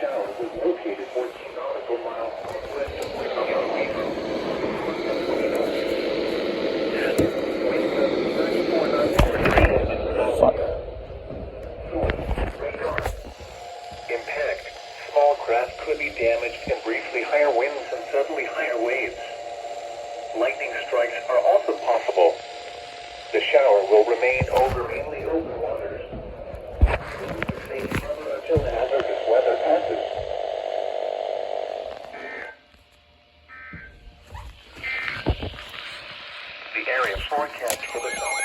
shower was located 14 nautical miles west of Fuck. Impact. Small craft could be damaged and briefly higher winds and suddenly higher waves. Lightning strikes are also possible. The shower will remain over mainly open waters. Until hazardous weather passes. The area forecast for the summer.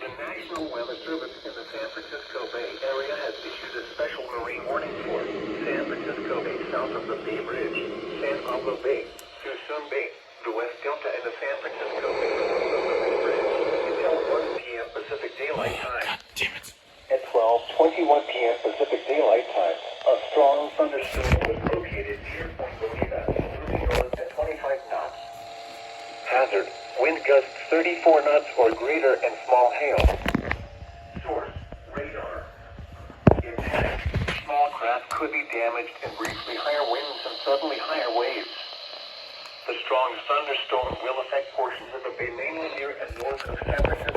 The National Weather Service in the San Francisco Bay Area has issued a special marine warning for San Francisco Bay south of the Bay Bridge, San Pablo Bay, Tucson Bay, the West Delta, and the San Francisco Bay north of the Bay Bridge until 1 p.m. Pacific Daylight Time. God damn it. At 12:21 p.m. Pacific Daylight Time, a strong thunderstorm was located near Point Bonita, moving north at 25 knots. Hazard: wind gusts 34 knots or greater and small hail. Source: radar. Impact: small craft could be damaged and briefly higher winds and suddenly higher waves. The strong thunderstorm will affect portions of the Bay mainland near and north of San Francisco.